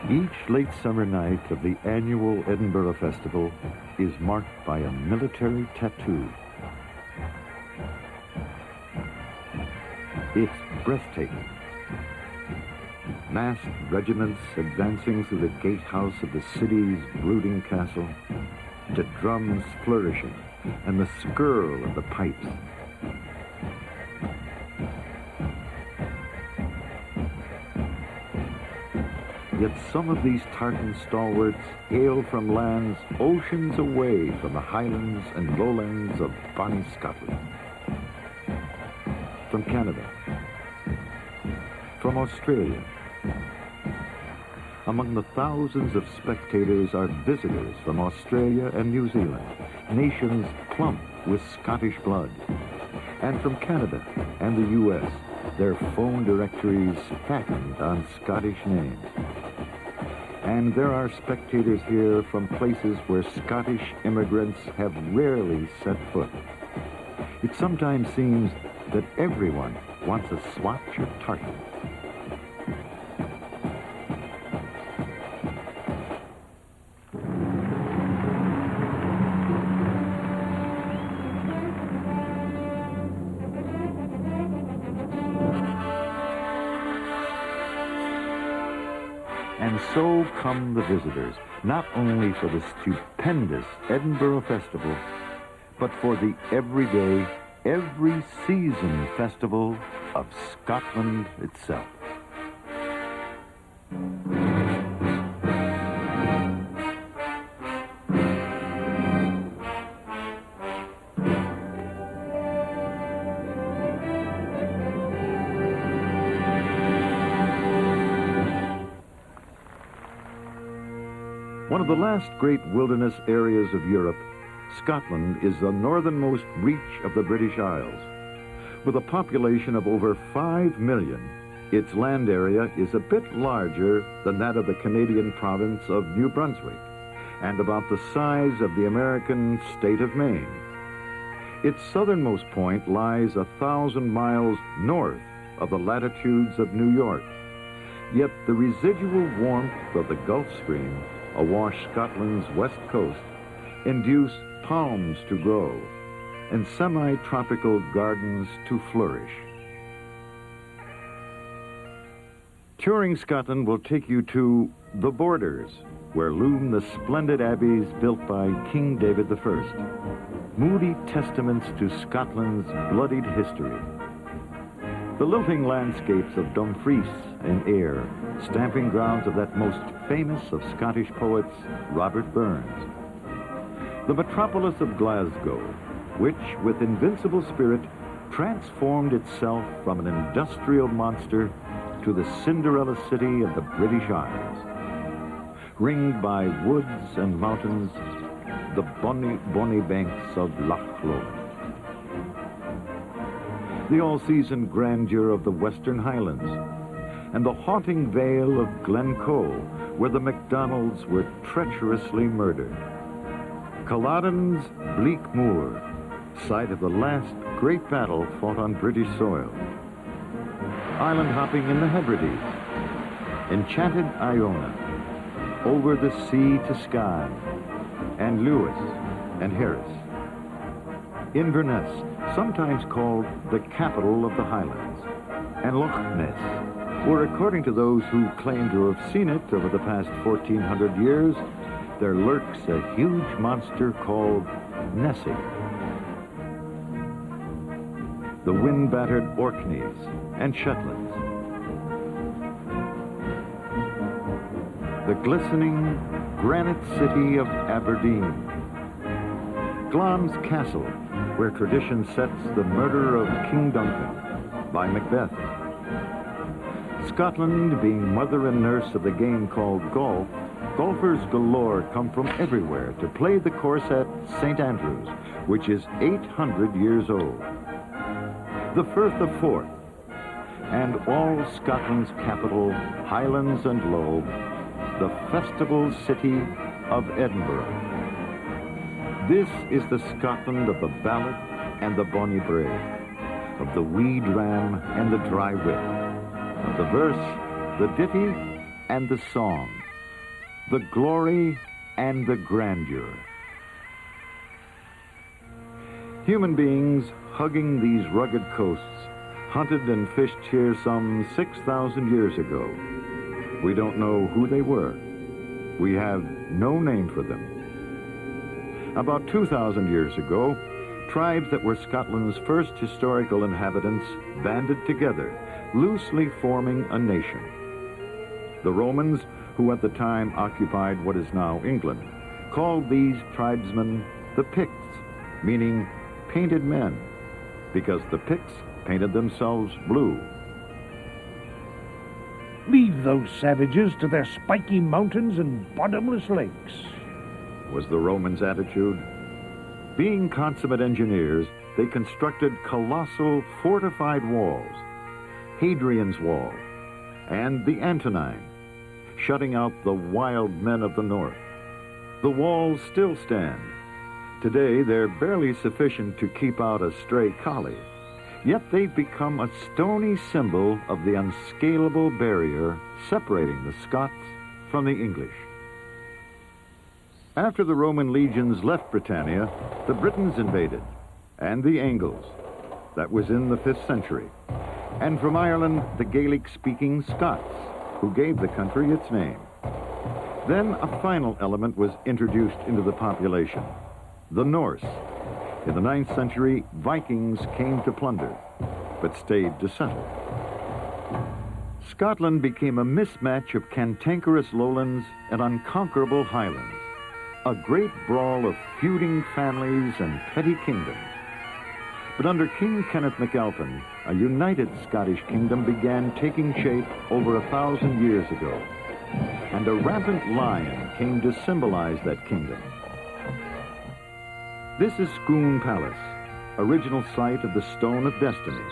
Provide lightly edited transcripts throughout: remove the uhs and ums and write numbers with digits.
Each late summer night of the annual Edinburgh Festival is marked by a military tattoo. It's breathtaking. Massed regiments advancing through the gatehouse of the city's brooding castle, to drums flourishing and the skirl of the pipes. Yet some of these tartan stalwarts hail from lands oceans away from the highlands and lowlands of bonny Scotland. From Canada. From Australia. Among the thousands of spectators are visitors from Australia and New Zealand, nations plump with Scottish blood. And from Canada and the U.S., their phone directories fattened on Scottish names. And there are spectators here from places where Scottish immigrants have rarely set foot. It sometimes seems that everyone wants a swatch of tartan. And so come the visitors, not only for the stupendous Edinburgh Festival, but for the everyday, every season festival of Scotland itself. One of the last great wilderness areas of Europe, Scotland is the northernmost reach of the British Isles. With a population of over 5 million, its land area is a bit larger than that of the Canadian province of New Brunswick, and about the size of the American state of Maine. Its southernmost point lies 1,000 miles north of the latitudes of New York. Yet the residual warmth of the Gulf Stream awash Scotland's west coast induce palms to grow and semi-tropical gardens to flourish. Touring Scotland will take you to the Borders, where loom the splendid abbeys built by King David I, moody testaments to Scotland's bloodied history. The lilting landscapes of Dumfries and Ayr, stamping grounds of that most famous of Scottish poets, Robert Burns. The metropolis of Glasgow, which, with invincible spirit, transformed itself from an industrial monster to the Cinderella city of the British Isles. Ringed by woods and mountains, the bonny banks of Loch Lomond. The all-season grandeur of the Western Highlands, and the haunting vale of Glencoe, where the MacDonalds were treacherously murdered. Culloden's bleak moor, site of the last great battle fought on British soil. Island hopping in the Hebrides, enchanted Iona, over the sea to Skye, and Lewis and Harris. Inverness, sometimes called the capital of the Highlands, and Loch Ness, where according to those who claim to have seen it over the past 1,400 years, there lurks a huge monster called Nessie. The wind-battered Orkneys and Shetlands. The glistening granite city of Aberdeen. Glamis Castle, where tradition sets the murder of King Duncan by Macbeth. Scotland, being mother and nurse of the game called golf, Golfers galore come from everywhere to play the course at St. Andrews, which is 800 years old. The Firth of Forth, and all Scotland's capital, Highlands and Low, the festival city of Edinburgh. This is the Scotland of the ballad and the bonny brae, of the wee dram and the dry wit, of the verse, the ditty, and the song, the glory and the grandeur. Human beings hugging these rugged coasts hunted and fished here some 6,000 years ago. We don't know who they were. We have no name for them. About 2,000 years ago, tribes that were Scotland's first historical inhabitants banded together, loosely forming a nation. The Romans, who at the time occupied what is now England, called these tribesmen the Picts, meaning painted men, because the Picts painted themselves blue. Leave those savages to their spiky mountains and bottomless lakes, was the Romans' attitude. Being consummate engineers, they constructed colossal fortified walls, Hadrian's Wall and the Antonine, shutting out the wild men of the north. The walls still stand. Today, they're barely sufficient to keep out a stray collie, yet they've become a stony symbol of the unscalable barrier separating the Scots from the English. After the Roman legions left Britannia, the Britons invaded, and the Angles. That was in the 5th century. And from Ireland, the Gaelic-speaking Scots, who gave the country its name. Then a final element was introduced into the population, the Norse. In the 9th century, Vikings came to plunder, but stayed to settle. Scotland became a mismatch of cantankerous lowlands and unconquerable highlands, a great brawl of feuding families and petty kingdoms. But under King Kenneth MacAlpin, a united Scottish kingdom began taking shape over 1,000 years ago, and a rampant lion came to symbolize that kingdom. This is Scone Palace, original site of the Stone of Destiny.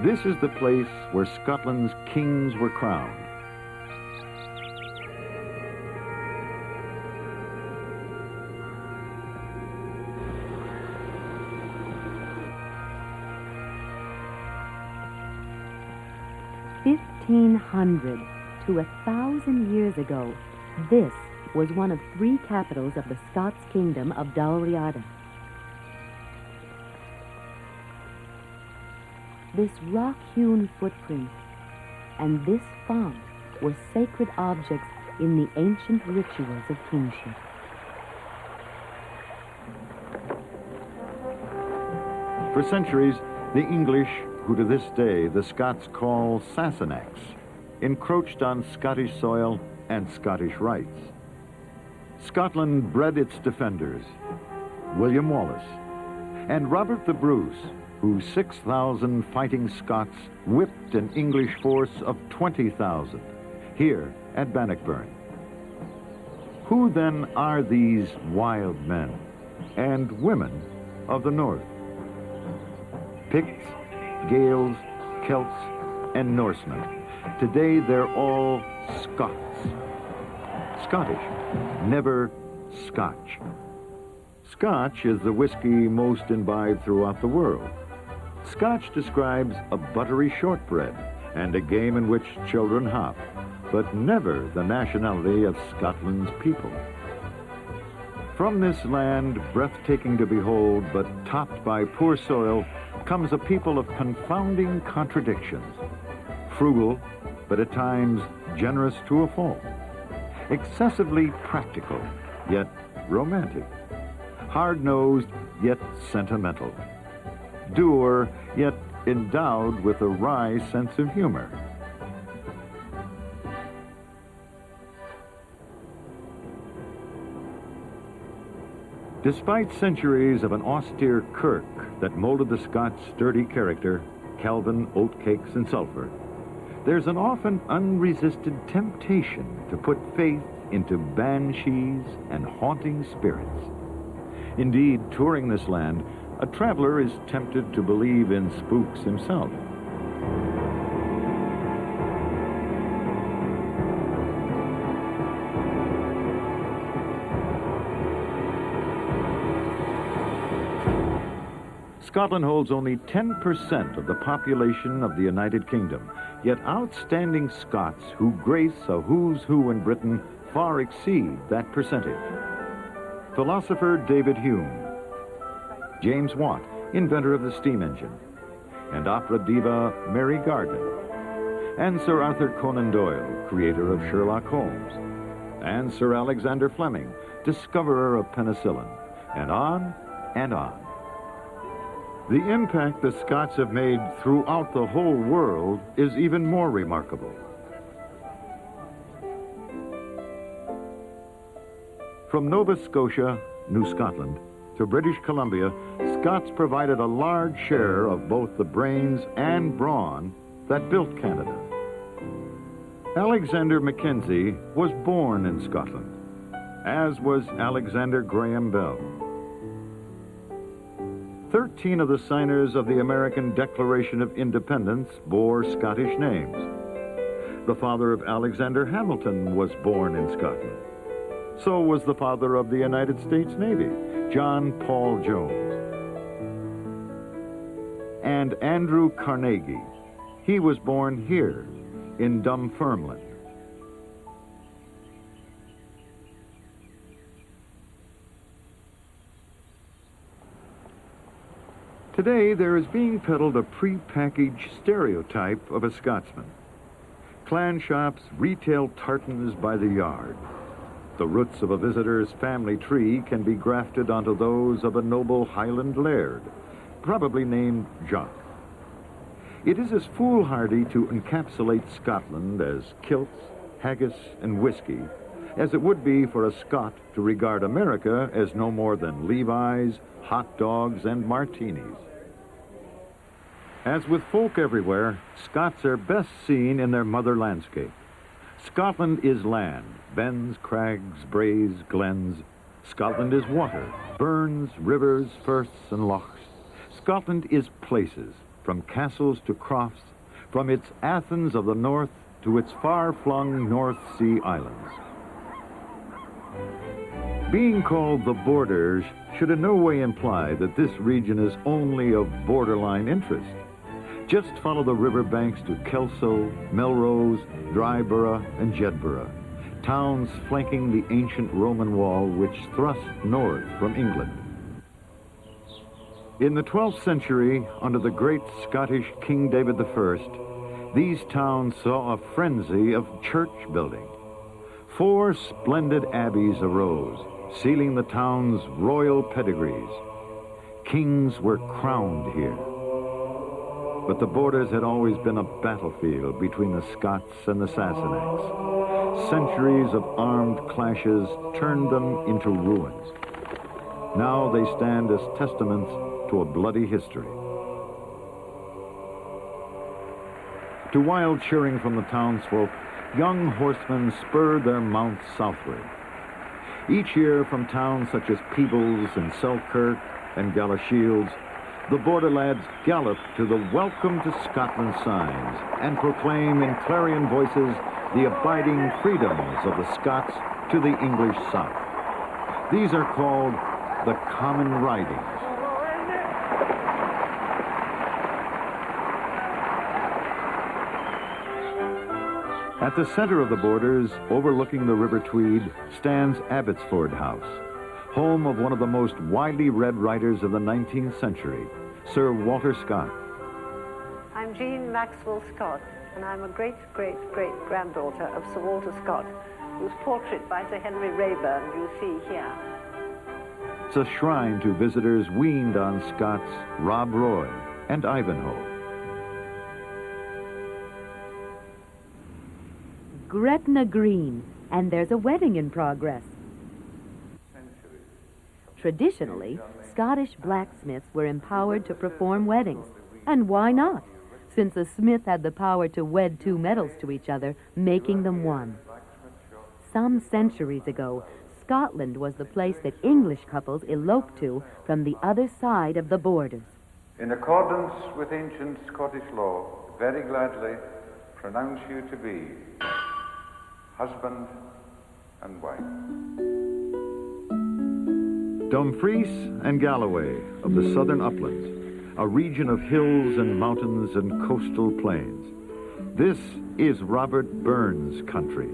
This is the place where Scotland's kings were crowned. (1,500 to 1,000 years ago), this was one of 3 capitals of the Scots kingdom of Dalriada. This rock-hewn footprint and this font were sacred objects in the ancient rituals of kingship. For centuries, the English, who to this day the Scots call Sassenachs, encroached on Scottish soil and Scottish rights. Scotland bred its defenders, William Wallace, and Robert the Bruce, whose 6,000 fighting Scots whipped an English force of 20,000 here at Bannockburn. Who then are these wild men and women of the north? Picts, Gaels, Celts, and Norsemen. Today they're all Scots. Scottish, never Scotch. Scotch is the whiskey most imbibed throughout the world. Scotch describes a buttery shortbread and a game in which children hop, but never the nationality of Scotland's people. From this land, breathtaking to behold, but topped by poor soil, comes a people of confounding contradictions. Frugal, but at times generous to a fault. Excessively practical, yet romantic. Hard-nosed, yet sentimental. Dour, yet endowed with a wry sense of humor. Despite centuries of an austere kirk that molded the Scots' sturdy character, Calvin, oatcakes, and sulphur, there's an often unresisted temptation to put faith into banshees and haunting spirits. Indeed, touring this land, a traveler is tempted to believe in spooks himself. Scotland holds only 10% of the population of the United Kingdom, yet outstanding Scots who grace a who's who in Britain far exceed that percentage. Philosopher David Hume, James Watt, inventor of the steam engine, and opera diva Mary Garden, and Sir Arthur Conan Doyle, creator of Sherlock Holmes, and Sir Alexander Fleming, discoverer of penicillin, and on and on. The impact the Scots have made throughout the whole world is even more remarkable. From Nova Scotia, New Scotland, to British Columbia, Scots provided a large share of both the brains and brawn that built Canada. Alexander Mackenzie was born in Scotland, as was Alexander Graham Bell. 13 of the signers of the American Declaration of Independence bore Scottish names. The father of Alexander Hamilton was born in Scotland. So was the father of the United States Navy, John Paul Jones. And Andrew Carnegie. He was born here in Dunfermline. Today, there is being peddled a pre-packaged stereotype of a Scotsman. Clan shops retail tartans by the yard. The roots of a visitor's family tree can be grafted onto those of a noble Highland laird, probably named Jock. It is as foolhardy to encapsulate Scotland as kilts, haggis, and whiskey as it would be for a Scot to regard America as no more than Levi's, hot dogs, and martinis. As with folk everywhere, Scots are best seen in their mother landscape. Scotland is land, bens, crags, braes, glens. Scotland is water, burns, rivers, firths, and lochs. Scotland is places, from castles to crofts, from its Athens of the north to its far-flung North Sea islands. Being called the Borders should in no way imply that this region is only of borderline interest. Just follow the river banks to Kelso, Melrose, Dryborough, and Jedburgh, towns flanking the ancient Roman wall which thrust north from England. In the 12th century, under the great Scottish King David I, these towns saw a frenzy of church building. 4 splendid abbeys arose, sealing the town's royal pedigrees. Kings were crowned here. But the Borders had always been a battlefield between the Scots and the Sassenachs. Centuries of armed clashes turned them into ruins. Now they stand as testaments to a bloody history. To wild cheering from the townsfolk, young horsemen spurred their mounts southward. Each year from towns such as Peebles and Selkirk and Galashiels, the Border lads gallop to the Welcome to Scotland signs and proclaim in clarion voices the abiding freedoms of the Scots to the English south. These are called the Common Ridings. At the center of the Borders, overlooking the River Tweed, stands Abbotsford House, home of one of the most widely read writers of the 19th century, Sir Walter Scott. I'm Jean Maxwell Scott, and I'm a great-great-great-granddaughter of Sir Walter Scott, whose portrait by Sir Henry Raeburn you see here. It's a shrine to visitors weaned on Scots Rob Roy and Ivanhoe. Gretna Green, and there's a wedding in progress. Traditionally, Scottish blacksmiths were empowered to perform weddings. And why not? Since a smith had the power to wed two metals to each other, making them one. some centuries ago, Scotland was the place that English couples eloped to from the other side of the borders. In accordance with ancient Scottish law, very gladly pronounce you to be husband and wife. Dumfries and Galloway of the southern uplands, a region of hills and mountains and coastal plains. This is Robert Burns' country.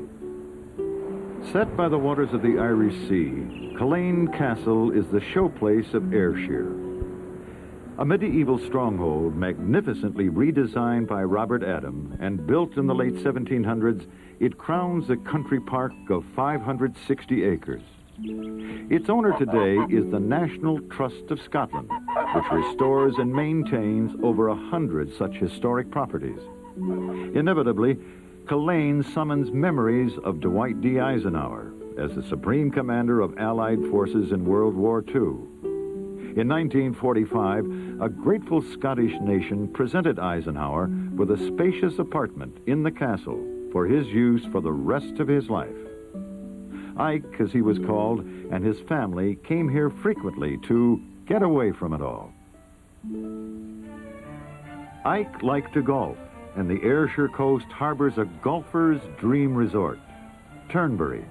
Set by the waters of the Irish Sea, Culzean Castle is the showplace of Ayrshire. A medieval stronghold magnificently redesigned by Robert Adam and built in the late 1700s, it crowns a country park of 560 acres. Its owner today is the National Trust of Scotland, which restores and maintains over 100 such historic properties. Inevitably, Culzean summons memories of Dwight D. Eisenhower as the supreme commander of Allied forces in World War II. In 1945, a grateful Scottish nation presented Eisenhower with a spacious apartment in the castle for his use for the rest of his life. Ike, as he was called, and his family came here frequently to get away from it all. Ike liked to golf, and the Ayrshire coast harbors a golfer's dream resort, Turnberry.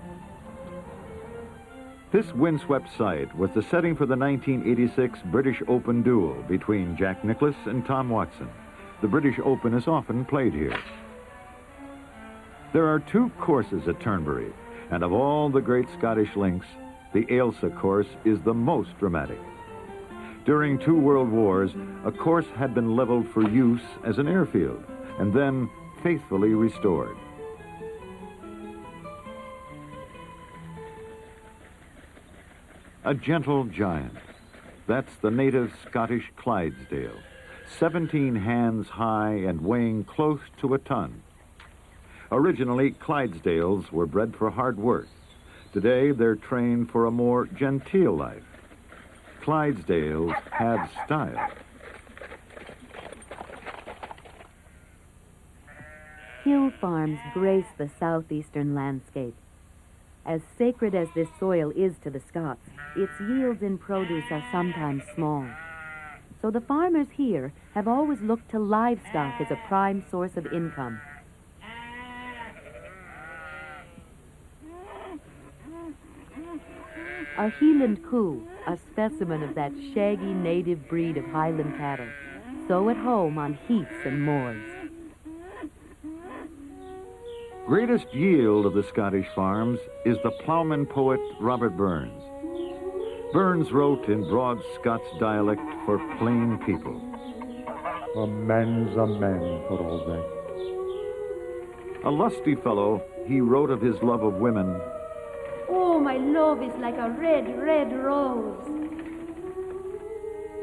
This windswept site was the setting for the 1986 British Open duel between Jack Nicklaus and Tom Watson. The British Open is often played here. There are 2 courses at Turnberry, and of all the great Scottish links, the Ailsa course is the most dramatic. During 2 world wars, a course had been leveled for use as an airfield, and then faithfully restored. A gentle giant. That's the native Scottish Clydesdale, 17 hands high and weighing close to a ton. Originally, Clydesdales were bred for hard work. Today, they're trained for a more genteel life. Clydesdales have style. Hill farms grace the southeastern landscape. As sacred as this soil is to the Scots, its yields in produce are sometimes small. So the farmers here have always looked to livestock as a prime source of income. A Hieland Coo, a specimen of that shaggy native breed of Highland cattle, so at home on heaths and moors. Greatest yield of the Scottish farms is the ploughman poet Robert Burns. Burns wrote in broad Scots dialect for plain people. A man's a man for all that. A lusty fellow, he wrote of his love of women. Oh, my love is like a red, red rose.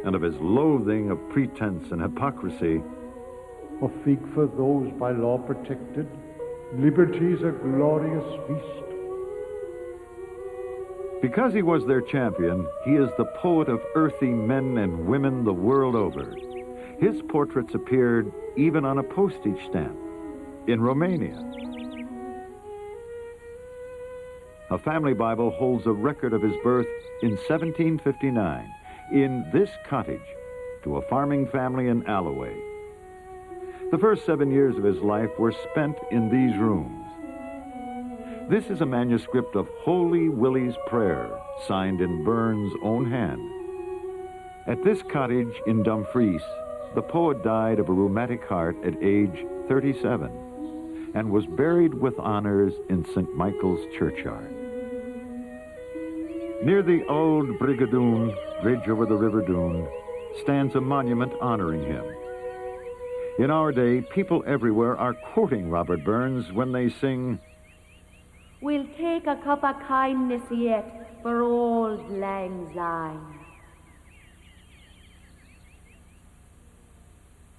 And of his loathing of pretense and hypocrisy. A fig for those by law protected. Liberty's a glorious feast. Because he was their champion, he is the poet of earthy men and women the world over. His portraits appeared even on a postage stamp in Romania. A family Bible holds a record of his birth in 1759 in this cottage to a farming family in Alloway. The first 7 years of his life were spent in these rooms. This is a manuscript of Holy Willie's Prayer, signed in Burns' own hand. At this cottage in Dumfries, the poet died of a rheumatic heart at age 37 and was buried with honors in St. Michael's churchyard. Near the old Brigadoon, bridge over the River Doon, stands a monument honoring him. In our day, people everywhere are quoting Robert Burns when they sing, We'll take a cup of kindness yet for old lang syne.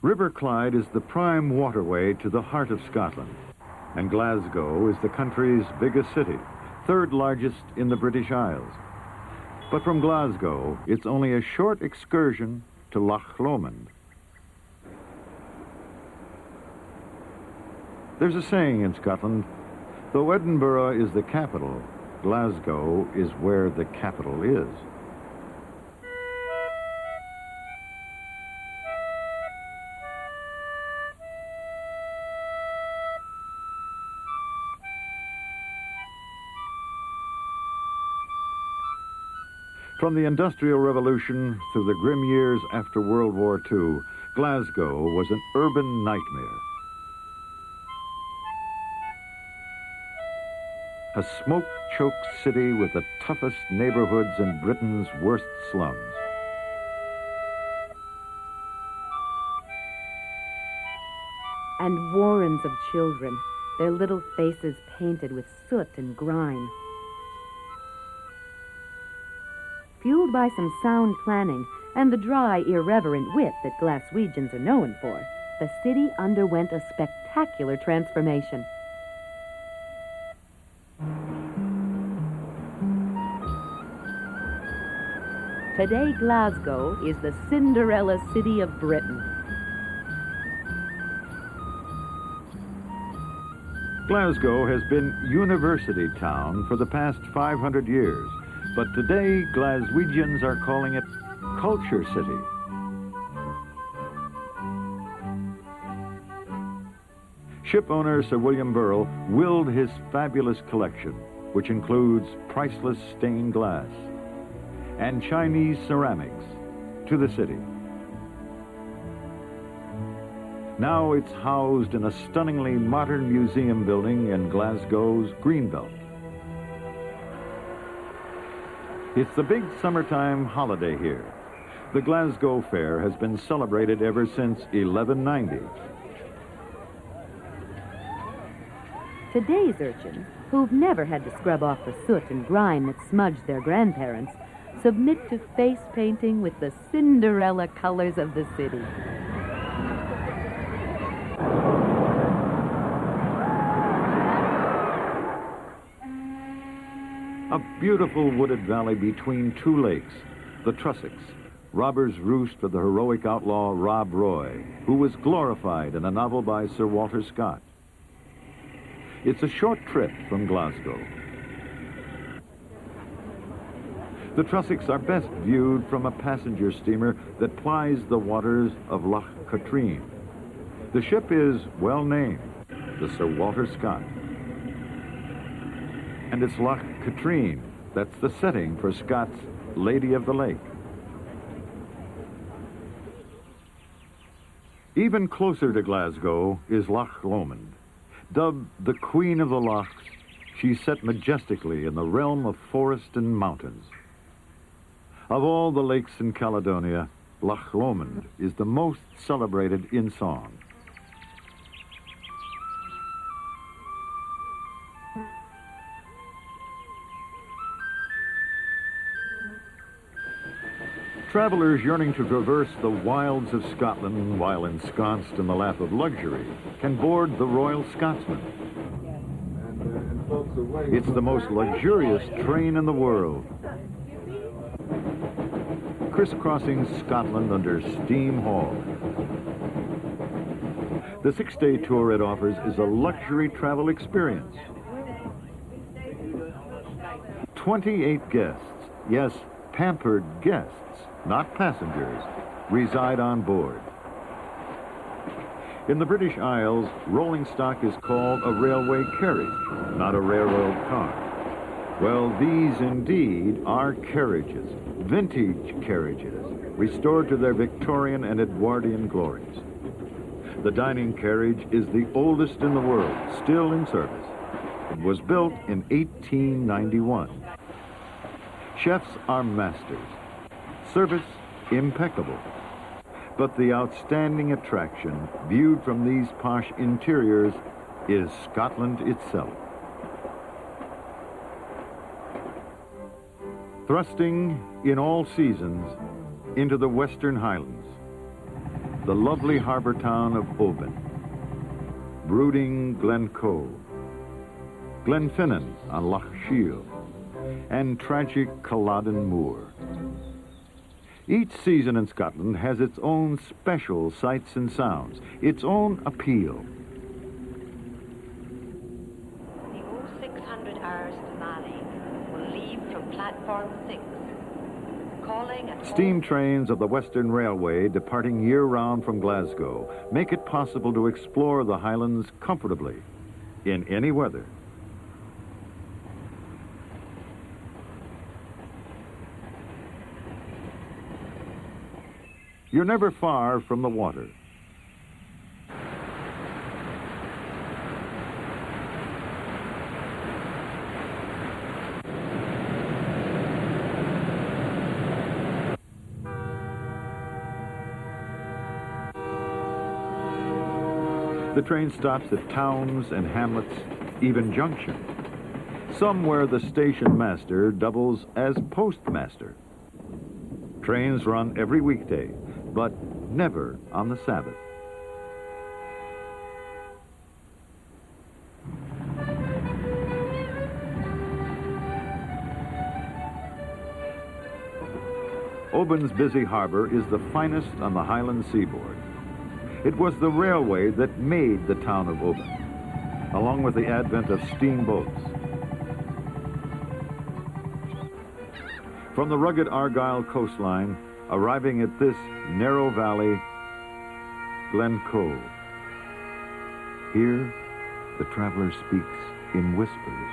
River Clyde is the prime waterway to the heart of Scotland, and Glasgow is the country's biggest city, 3rd largest in the British Isles. But from Glasgow, it's only a short excursion to Loch Lomond. There's a saying in Scotland, Though Edinburgh is the capital, Glasgow is where the capital is. From the Industrial Revolution through the grim years after World War II, Glasgow was an urban nightmare. A smoke-choked city with the toughest neighborhoods in Britain's worst slums. And warrens of children, their little faces painted with soot and grime. Fueled by some sound planning and the dry, irreverent wit that Glaswegians are known for, the city underwent a spectacular transformation. Today, Glasgow is the Cinderella city of Britain. Glasgow has been university town for the past 500 years, but today Glaswegians are calling it Culture City. Shipowner Sir William Burrell willed his fabulous collection, which includes priceless stained glass and Chinese ceramics, to the city. Now it's housed in a stunningly modern museum building in Glasgow's Greenbelt. It's the big summertime holiday here. The Glasgow Fair has been celebrated ever since 1190. Today's urchins, who've never had to scrub off the soot and grime that smudged their grandparents, submit to face painting with the Cinderella colors of the city. A beautiful wooded valley between two lakes, the Trussocks, robber's roost for the heroic outlaw Rob Roy, who was glorified in a novel by Sir Walter Scott. It's a short trip from Glasgow. The Trussocks are best viewed from a passenger steamer that plies the waters of Loch Katrine. The ship is well named, the Sir Walter Scott. And it's Loch Katrine that's the setting for Scott's Lady of the Lake. Even closer to Glasgow is Loch Lomond. Dubbed the Queen of the Lochs, she's set majestically in the realm of forest and mountains. Of all the lakes in Caledonia, Loch Lomond is the most celebrated in song. Travelers yearning to traverse the wilds of Scotland while ensconced in the lap of luxury can board the Royal Scotsman. It's the most luxurious train in the world, crisscrossing Scotland under Steam Hall. The 6-day tour it offers is a luxury travel experience. 28 guests, yes, pampered guests, not passengers, reside on board. In the British Isles, rolling stock is called a railway carriage, not a railroad car. Well, these indeed are carriages, vintage carriages, restored to their Victorian and Edwardian glories. The dining carriage is the oldest in the world, still in service. It was built in 1891. Chefs are masters. Service impeccable. But the outstanding attraction, viewed from these posh interiors, is Scotland itself. Thrusting in all seasons into the Western Highlands, the lovely harbor town of Oban, brooding Glencoe, Glenfinnan on Loch Shiel, and tragic Culloden Moor. Each season in Scotland has its own special sights and sounds, its own appeal. The falling and Steam trains of the Western Railway, departing year-round from Glasgow, make it possible to explore the Highlands comfortably, in any weather. You're never far from the water. The train stops at towns and hamlets, even Junction, somewhere the station master doubles as postmaster. Trains run every weekday, but never on the Sabbath. Oban's busy harbor is the finest on the Highland seaboard. It was the railway that made the town of Oban, along with the advent of steamboats. From the rugged Argyll coastline, arriving at this narrow valley, Glencoe. Here, the traveler speaks in whispers.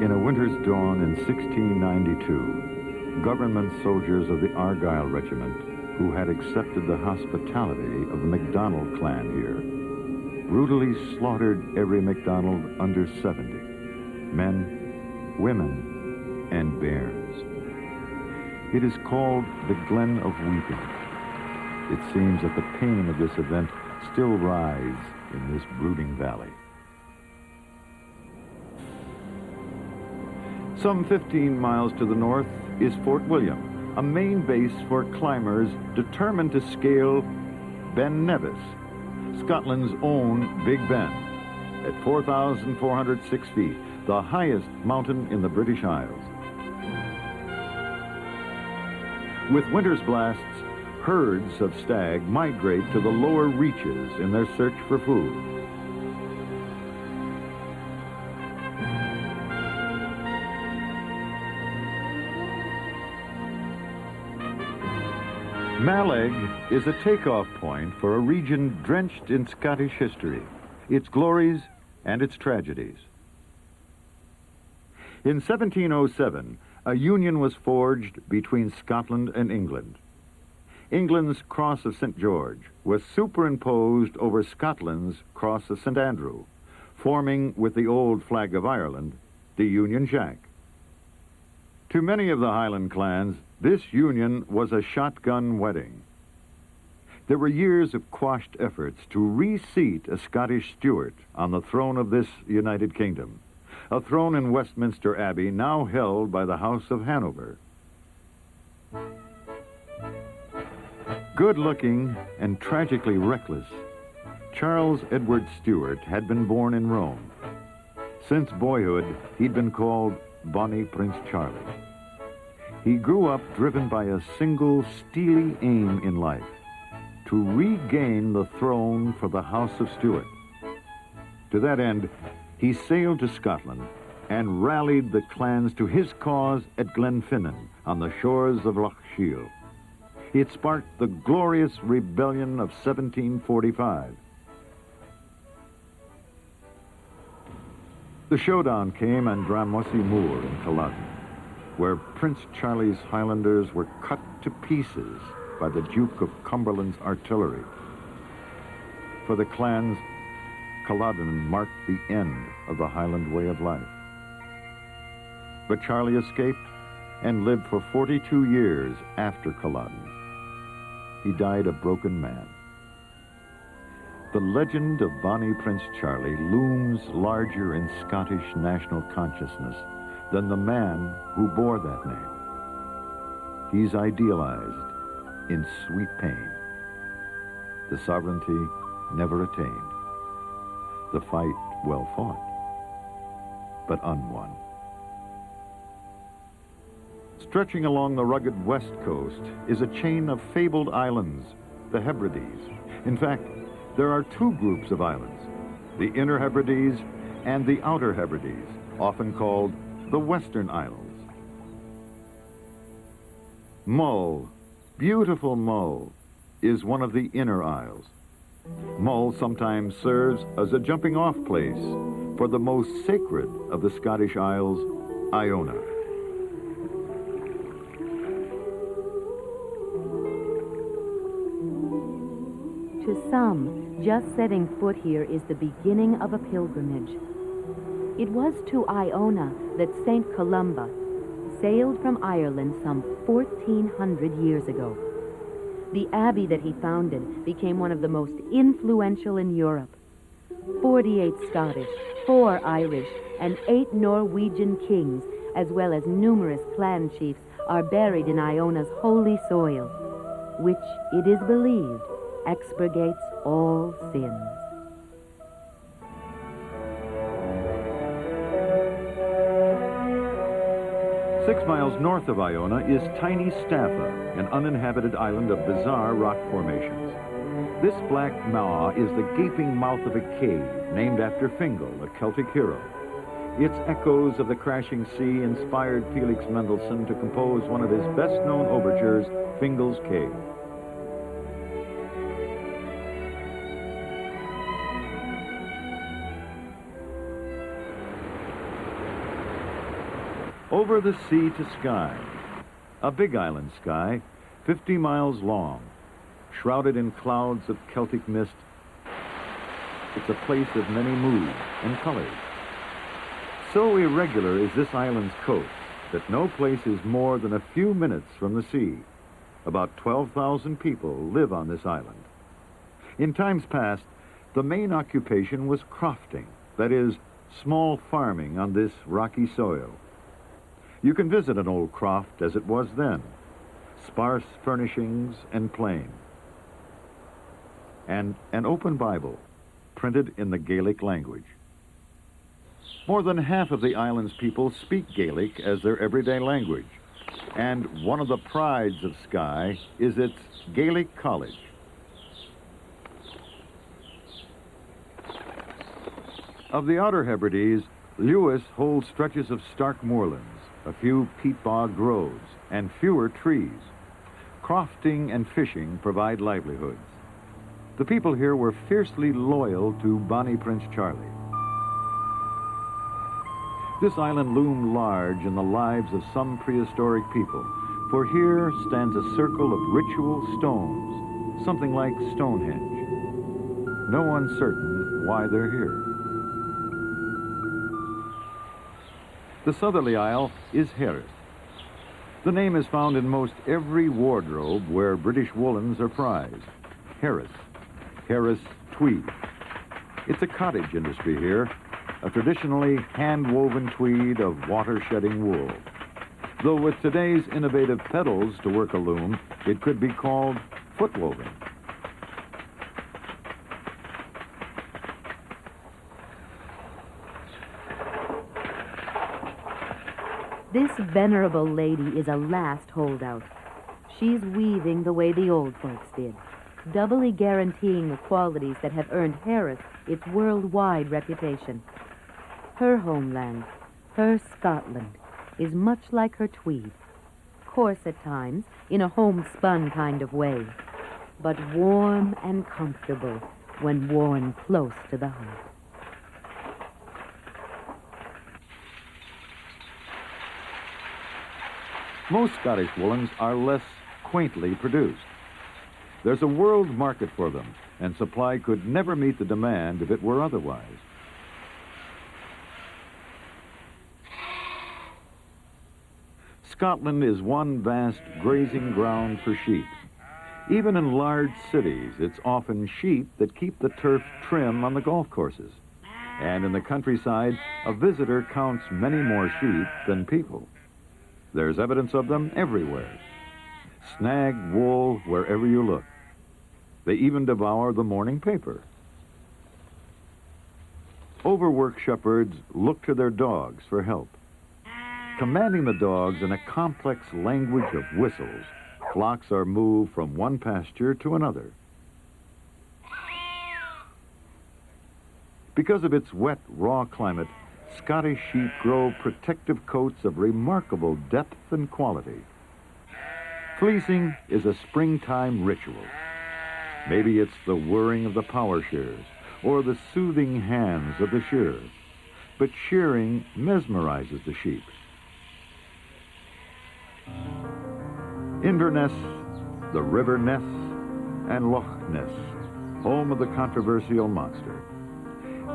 In a winter's dawn in 1692, government soldiers of the Argyll Regiment, who had accepted the hospitality of the MacDonald clan here, brutally slaughtered every MacDonald under 70, men, women, and bairns. It is called the Glen of Weeping. It seems that the pain of this event still rides in this brooding valley. Some 15 miles to the north is Fort William, a main base for climbers determined to scale Ben Nevis, Scotland's own Big Ben, at 4,406 feet, the highest mountain in the British Isles. With winter's blasts, herds of stag migrate to the lower reaches in their search for food. Mallaig is a takeoff point for a region drenched in Scottish history, its glories and its tragedies. In 1707, a union was forged between Scotland and England. England's Cross of St. George was superimposed over Scotland's Cross of St. Andrew, forming with the old flag of Ireland the Union Jack. To many of the Highland clans, this union was a shotgun wedding. There were years of quashed efforts to reseat a Scottish Stuart on the throne of this United Kingdom, a throne in Westminster Abbey now held by the House of Hanover. Good-looking and tragically reckless, Charles Edward Stuart had been born in Rome. Since boyhood, he'd been called Bonnie Prince Charlie. He grew up driven by a single steely aim in life, to regain the throne for the House of Stuart. To that end, he sailed to Scotland and rallied the clans to his cause at Glenfinnan on the shores of Loch Shiel. It sparked the glorious rebellion of 1745. The showdown came on Dramossy Moor in Culloden, where Prince Charlie's Highlanders were cut to pieces by the Duke of Cumberland's artillery. For the clans, Culloden marked the end of the Highland way of life. But Charlie escaped and lived for 42 years after Culloden. He died a broken man. The legend of Bonnie Prince Charlie looms larger in Scottish national consciousness than the man who bore that name. He's idealized in sweet pain. The sovereignty never attained. The fight well fought, but unwon. Stretching along the rugged west coast is a chain of fabled islands, the Hebrides. In fact, There are two groups of islands, the Inner Hebrides and the Outer Hebrides, often called the Western Isles. Mull, beautiful Mull, is one of the Inner Isles. Mull sometimes serves as a jumping-off place for the most sacred of the Scottish Isles, Iona. To some, just setting foot here is the beginning of a pilgrimage. It was to Iona that St. Columba sailed from Ireland some 1,400 years ago. The abbey that he founded became one of the most influential in Europe. 48 Scottish, 4 Irish, and 8 Norwegian kings, as well as numerous clan chiefs, are buried in Iona's holy soil, which, it is believed, expurgates all sins. Six miles north of Iona is tiny Staffa, an uninhabited island of bizarre rock formations. This black maw is the gaping mouth of a cave named after Fingal, a Celtic hero. Its echoes of the crashing sea inspired Felix Mendelssohn to compose one of his best-known overtures, Fingal's Cave. Over the sea to Skye, a big island sky, 50 miles long, shrouded in clouds of Celtic mist. It's a place of many moods and colors. So irregular is this island's coast that no place is more than a few minutes from the sea. About 12,000 people live on this island. In times past, the main occupation was crofting, that is, small farming on this rocky soil. You can visit an old croft as it was then, sparse furnishings and plain, and an open Bible printed in the Gaelic language. More than half of the island's people speak Gaelic as their everyday language, and one of the prides of Skye is its Gaelic College. Of the Outer Hebrides, Lewis holds stretches of stark moorlands, a few peat bog groves, and fewer trees. Crofting and fishing provide livelihoods. The people here were fiercely loyal to Bonnie Prince Charlie. This island loomed large in the lives of some prehistoric people, for here stands a circle of ritual stones, something like Stonehenge. No one certain why they're here. The southerly isle is Harris. The name is found in most every wardrobe where British woolens are prized. Harris. Harris tweed. It's a cottage industry here, a traditionally hand-woven tweed of water-shedding wool. Though with today's innovative pedals to work a loom, it could be called foot-woven. This venerable lady is a last holdout. She's weaving the way the old folks did, doubly guaranteeing the qualities that have earned Harris its worldwide reputation. Her homeland, her Scotland, is much like her tweed. Coarse at times, in a homespun kind of way, but warm and comfortable when worn close to the heart. Most Scottish woolens are less quaintly produced. There's a world market for them, and supply could never meet the demand if it were otherwise. Scotland is one vast grazing ground for sheep. Even in large cities, it's often sheep that keep the turf trim on the golf courses. And in the countryside, a visitor counts many more sheep than people. There's evidence of them everywhere. Snag wool wherever you look. They even devour the morning paper. Overworked shepherds look to their dogs for help. Commanding the dogs in a complex language of whistles, flocks are moved from one pasture to another. Because of its wet, raw climate, Scottish sheep grow protective coats of remarkable depth and quality. Fleecing is a springtime ritual. Maybe it's the whirring of the power shears or the soothing hands of the shearer, but shearing mesmerizes the sheep. Inverness, the River Ness, and Loch Ness, home of the controversial monster.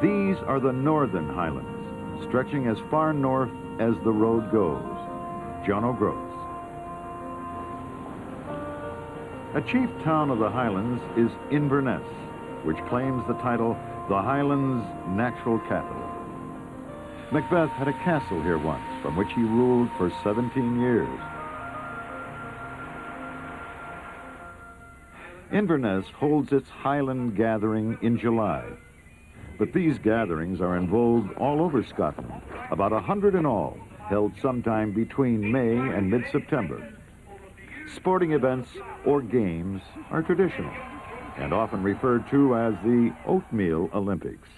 These are the northern highlands, stretching as far north as the road goes. John O'Groats. A chief town of the Highlands is Inverness, which claims the title, the Highlands' natural capital. Macbeth had a castle here once, from which he ruled for 17 years. Inverness holds its Highland gathering in July. But these gatherings are in vogue all over Scotland, about 100 in all, held sometime between May and mid-September. Sporting events or games are traditional and often referred to as the Oatmeal Olympics.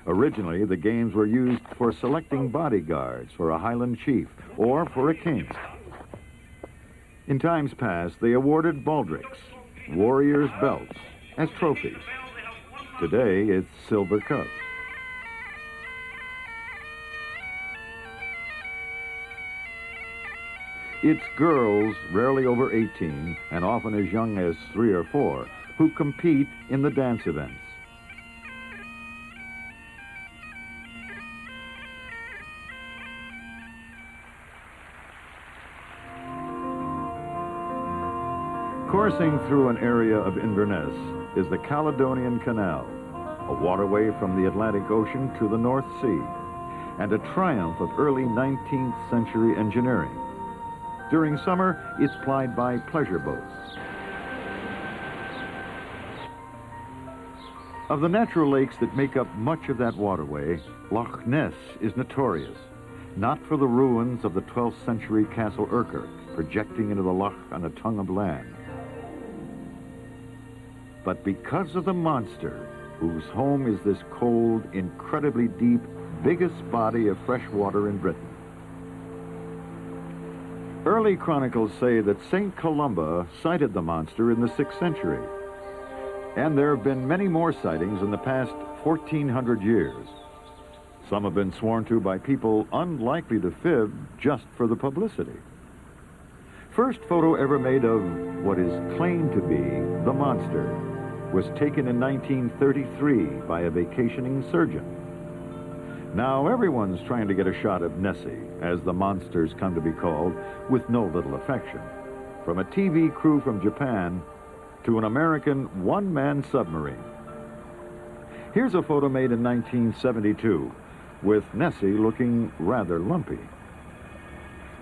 Originally, the games were used for selecting bodyguards for a Highland chief or for a king. In times past, they awarded baldricks, warriors' belts, as trophies. Today, it's silver cups. It's girls, rarely over 18, and often as young as 3 or 4, who compete in the dance events. Coursing through an area of Inverness is the Caledonian Canal, a waterway from the Atlantic Ocean to the North Sea, and a triumph of early 19th century engineering. During summer, it's plied by pleasure boats. Of the natural lakes that make up much of that waterway, Loch Ness is notorious, not for the ruins of the 12th century Castle Urquhart, projecting into the loch on a tongue of land, but because of the monster whose home is this cold, incredibly deep, biggest body of fresh water in Britain. Early chronicles say that St. Columba sighted the monster in the 6th century, and there have been many more sightings in the past 1,400 years. Some have been sworn to by people unlikely to fib just for the publicity. First photo ever made of what is claimed to be the monster was taken in 1933 by a vacationing surgeon. Now everyone's trying to get a shot of Nessie, as the monsters come to be called, with no little affection. From a TV crew from Japan to an American one-man submarine. Here's a photo made in 1972 with Nessie looking rather lumpy.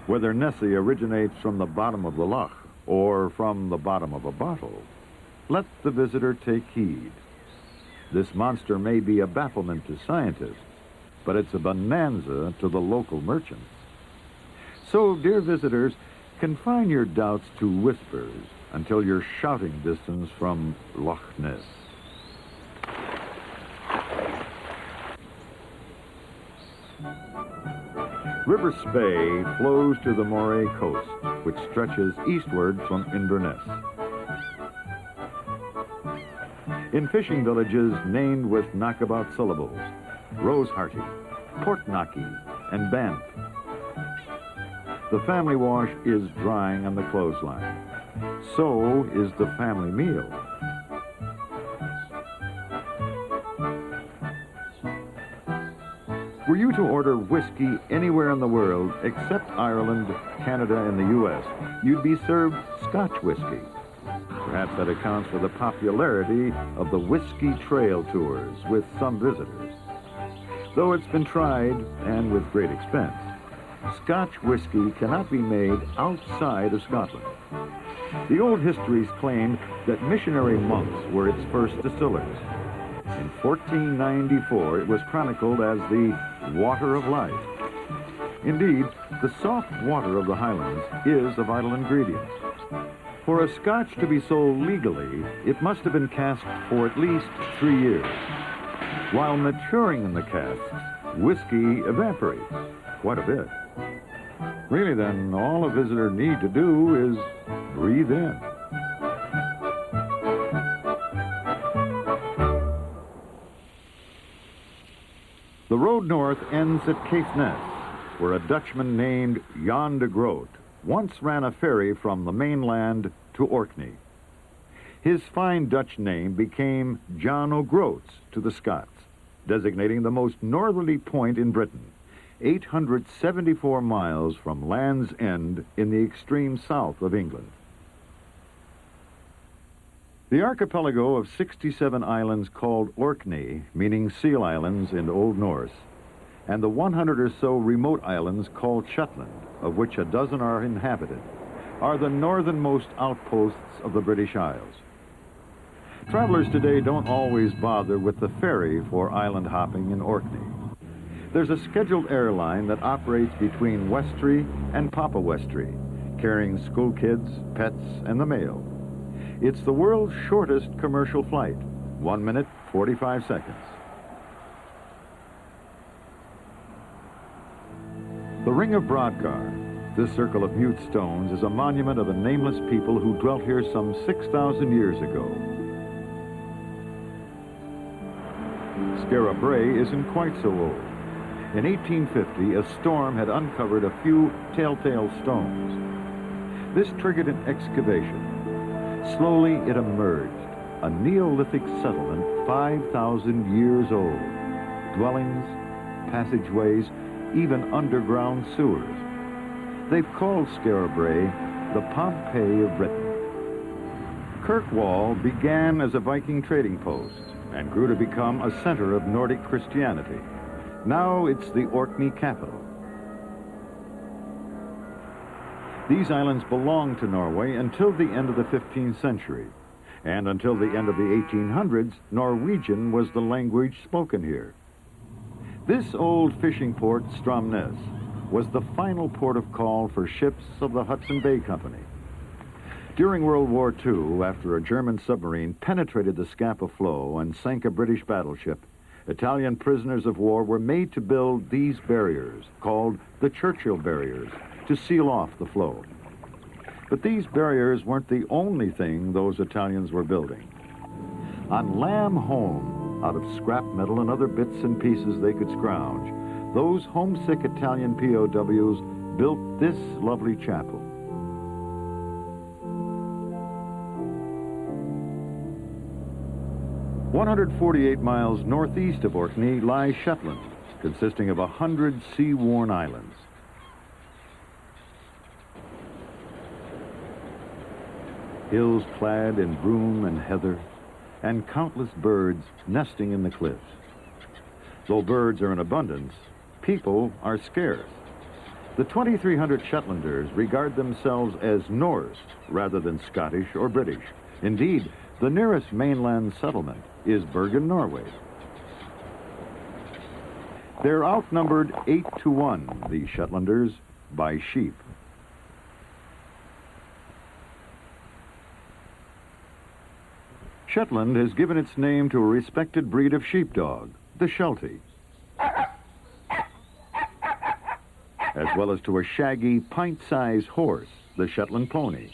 Whether Nessie originates from the bottom of the loch or from the bottom of a bottle, let the visitor take heed. This monster may be a bafflement to scientists, but it's a bonanza to the local merchants. So, dear visitors, confine your doubts to whispers until you're shouting distance from Loch Ness. River Spey flows to the Moray coast, which stretches eastward from Inverness. In fishing villages named with knockabout syllables, Rosehearty, Portknocky, and Banff, the family wash is drying on the clothesline. So is the family meal. Were you to order whiskey anywhere in the world except Ireland, Canada, and the U.S., you'd be served Scotch whiskey. Perhaps that accounts for the popularity of the whiskey trail tours with some visitors. Though it's been tried, and with great expense, Scotch whiskey cannot be made outside of Scotland. The old histories claim that missionary monks were its first distillers. In 1494, it was chronicled as the water of life. Indeed, the soft water of the Highlands is a vital ingredient. For a Scotch to be sold legally, it must have been casked for at least 3 years. While maturing in the casks, whiskey evaporates quite a bit. Really, then, all a visitor need to do is breathe in. The road north ends at Caithness, where a Dutchman named Jan de Groot once ran a ferry from the mainland to Orkney. His fine Dutch name became John O'Groats to the Scots, designating the most northerly point in Britain, 874 miles from Land's End in the extreme south of England. The archipelago of 67 islands called Orkney, meaning Seal Islands in Old Norse, and the 100 or so remote islands called Shetland, of which a dozen are inhabited, are the northernmost outposts of the British Isles. Travelers today don't always bother with the ferry for island hopping in Orkney. There's a scheduled airline that operates between Westry and Papa Westry, carrying school kids, pets, and the mail. It's the world's shortest commercial flight, 1 minute, 45 seconds. The Ring of Brodgar, this circle of mute stones, is a monument of the nameless people who dwelt here some 6,000 years ago. Skara Brae isn't quite so old. In 1850, a storm had uncovered a few telltale stones. This triggered an excavation. Slowly it emerged, a Neolithic settlement 5,000 years old. Dwellings, passageways, even underground sewers. They've called Skara Brae the Pompeii of Britain. Kirkwall began as a Viking trading post and grew to become a center of Nordic Christianity. Now it's the Orkney capital. These islands belonged to Norway until the end of the 15th century, and until the end of the 1800s, Norwegian was the language spoken here. This old fishing port, Stromness, was the final port of call for ships of the Hudson Bay Company. During World War II, after a German submarine penetrated the Scapa Flow and sank a British battleship, Italian prisoners of war were made to build these barriers, called the Churchill barriers, to seal off the flow. But these barriers weren't the only thing those Italians were building. On Lamb Home, out of scrap metal and other bits and pieces they could scrounge, those homesick Italian POWs built this lovely chapel. "148 miles northeast of Orkney lies Shetland, consisting of 100 sea-worn islands. Hills clad in broom and heather, and countless birds nesting in the cliffs. Though birds are in abundance, people are scarce. The 2,300 Shetlanders regard themselves as Norse rather than Scottish or British. Indeed, the nearest mainland settlement is Bergen, Norway. They're outnumbered 8-1, these Shetlanders, by sheep. Shetland has given its name to a respected breed of sheepdog, the Sheltie, as well as to a shaggy, pint-sized horse, the Shetland pony.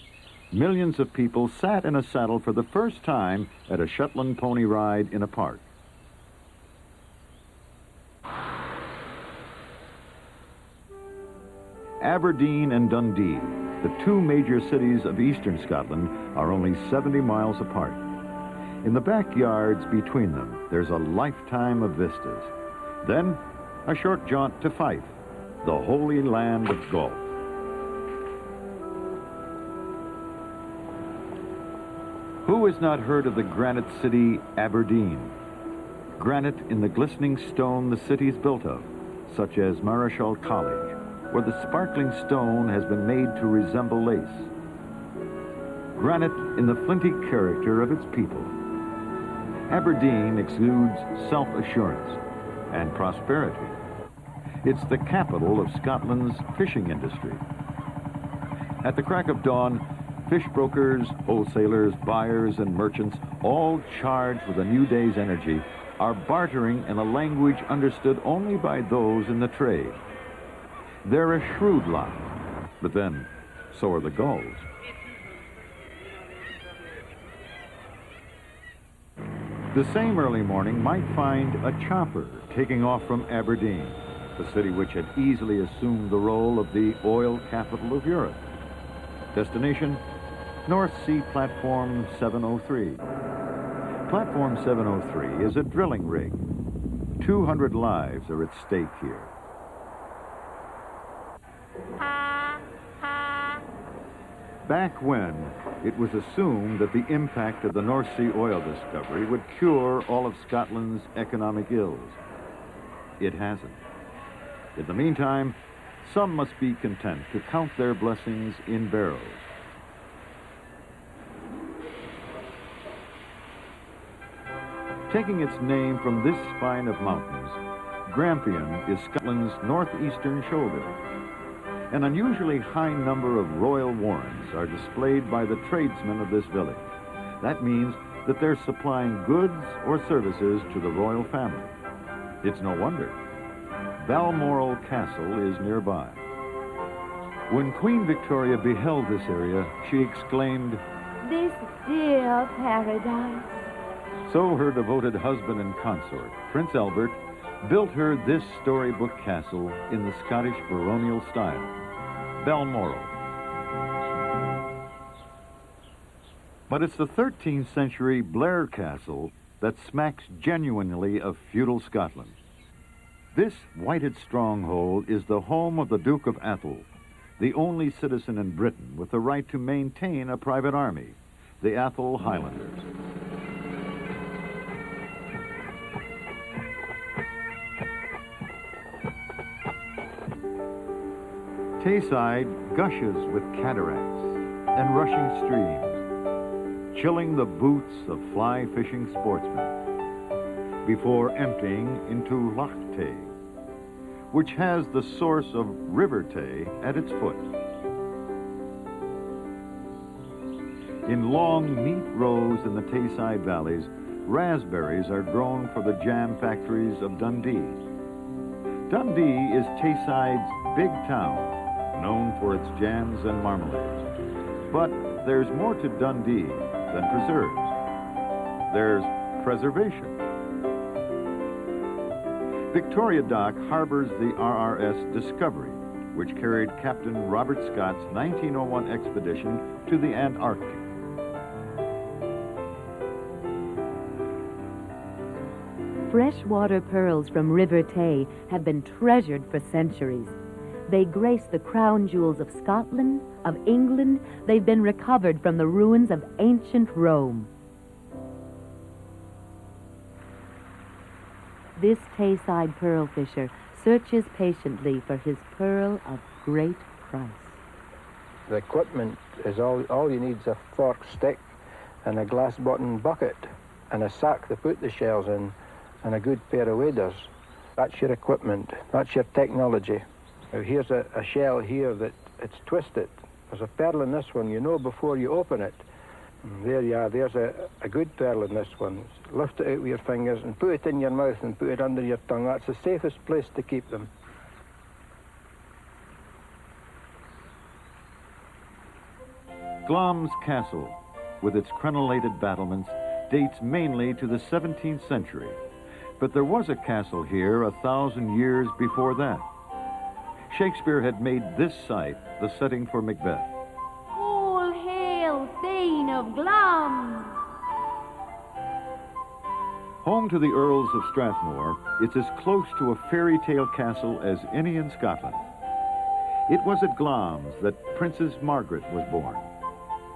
Millions of people sat in a saddle for the first time at a Shetland pony ride in a park. Aberdeen and Dundee, the two major cities of eastern Scotland, are only 70 miles apart. In the backyards between them, there's a lifetime of vistas. Then, a short jaunt to Fife, the holy land of golf. Who has not heard of the granite city, Aberdeen? Granite in the glistening stone the city's built of, such as Marischal College, where the sparkling stone has been made to resemble lace. Granite in the flinty character of its people. Aberdeen exudes self-assurance and prosperity. It's the capital of Scotland's fishing industry. At the crack of dawn, fish brokers, wholesalers, buyers, and merchants, all charged with a new day's energy, are bartering in a language understood only by those in the trade. They're a shrewd lot, but then so are the gulls. The same early morning might find a chopper taking off from Aberdeen, the city which had easily assumed the role of the oil capital of Europe. Destination, North Sea Platform 703. Platform 703 is a drilling rig. 200 lives are at stake here. Back when, it was assumed that the impact of the North Sea oil discovery would cure all of Scotland's economic ills. It hasn't. In the meantime, some must be content to count their blessings in barrels. Taking its name from this spine of mountains, Glenfinnan is Scotland's northeastern shoulder. An unusually high number of royal warrants are displayed by the tradesmen of this village. That means that they're supplying goods or services to the royal family. It's no wonder. Balmoral Castle is nearby. When Queen Victoria beheld this area, she exclaimed, "This dear paradise." So her devoted husband and consort, Prince Albert, built her this storybook castle in the Scottish baronial style, Balmoral. But it's the 13th century Blair Castle that smacks genuinely of feudal Scotland. This whited stronghold is the home of the Duke of Atholl, the only citizen in Britain with the right to maintain a private army, the Atholl Highlanders. Tayside gushes with cataracts and rushing streams, chilling the boots of fly-fishing sportsmen, before emptying into Loch Tay, which has the source of River Tay at its foot. In long, neat rows in the Tayside valleys, raspberries are grown for the jam factories of Dundee. Dundee is Tayside's big town, known for its jams and marmalades. But there's more to Dundee than preserves. There's preservation. Victoria Dock harbors the RRS Discovery, which carried Captain Robert Scott's 1901 expedition to the Antarctic. Freshwater pearls from River Tay have been treasured for centuries. They grace the crown jewels of Scotland, of England. They've been recovered from the ruins of ancient Rome. This Tayside pearl fisher searches patiently for his pearl of great price. The equipment is all you need is a forked stick and a glass-bottomed bucket and a sack to put the shells in and a good pair of waders. That's your equipment. That's your technology. Now here's a shell here that it's twisted. There's a pearl in this one, you know before you open it. And there you are, there's a good pearl in this one. Lift it out with your fingers and put it in your mouth and put it under your tongue. That's the safest place to keep them. Glamis Castle, with its crenellated battlements, dates mainly to the 17th century. But there was a castle here 1,000 years before that. Shakespeare had made this site the setting for Macbeth. All hail, Thane of Glamis! Home to the Earls of Strathmore, it's as close to a fairy tale castle as any in Scotland. It was at Glamis that Princess Margaret was born.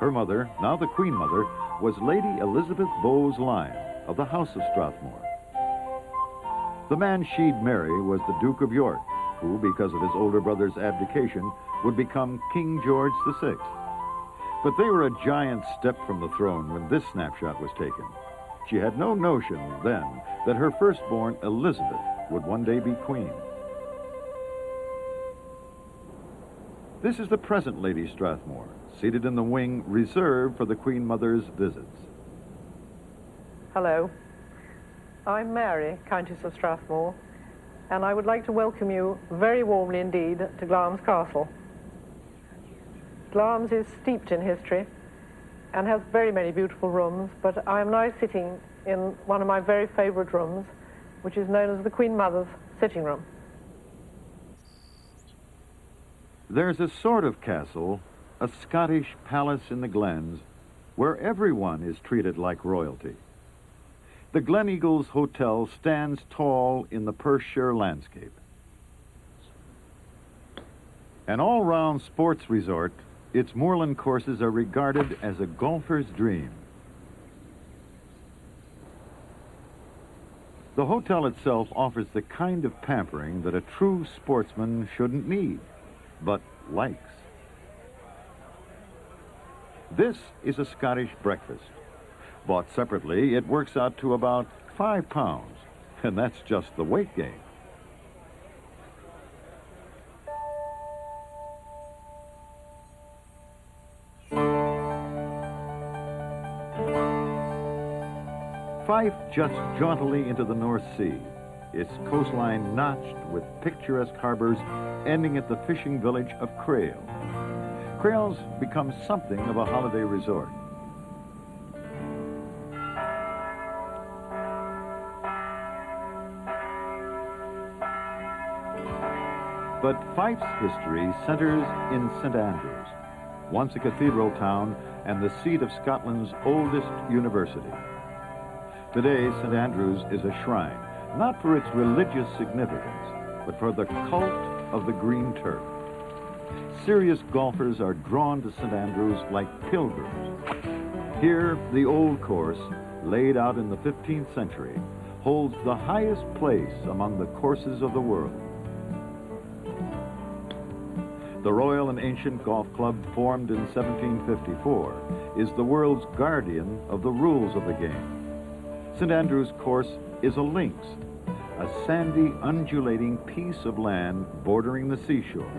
Her mother, now the Queen Mother, was Lady Elizabeth Bowes-Lyon of the House of Strathmore. The man she'd marry was the Duke of York, who, because of his older brother's abdication, would become King George VI. But they were a giant step from the throne when this snapshot was taken. She had no notion then that her firstborn, Elizabeth, would one day be queen. This is the present Lady Strathmore, seated in the wing reserved for the Queen Mother's visits. Hello. I'm Mary, Countess of Strathmore, and I would like to welcome you very warmly indeed to Glamis Castle. Glamis is steeped in history and has very many beautiful rooms, but I am now sitting in one of my very favourite rooms, which is known as the Queen Mother's sitting room. There's a sort of castle, a Scottish palace in the glens, where everyone is treated like royalty. The Gleneagles Hotel stands tall in the Perthshire landscape. An all-round sports resort, its moorland courses are regarded as a golfer's dream. The hotel itself offers the kind of pampering that a true sportsman shouldn't need, but likes. This is a Scottish breakfast. Bought separately, it works out to about 5 pounds, and that's just the weight gain. Fife juts jauntily into the North Sea, its coastline notched with picturesque harbors ending at the fishing village of Crail. Crail's become something of a holiday resort. But Fife's history centers in St. Andrews, once a cathedral town and the seat of Scotland's oldest university. Today, St. Andrews is a shrine, not for its religious significance, but for the cult of the green turf. Serious golfers are drawn to St. Andrews like pilgrims. Here, the old course, laid out in the 15th century, holds the highest place among the courses of the world. The Royal and Ancient Golf Club, formed in 1754, is the world's guardian of the rules of the game. St. Andrew's course is a links, a sandy, undulating piece of land bordering the seashore.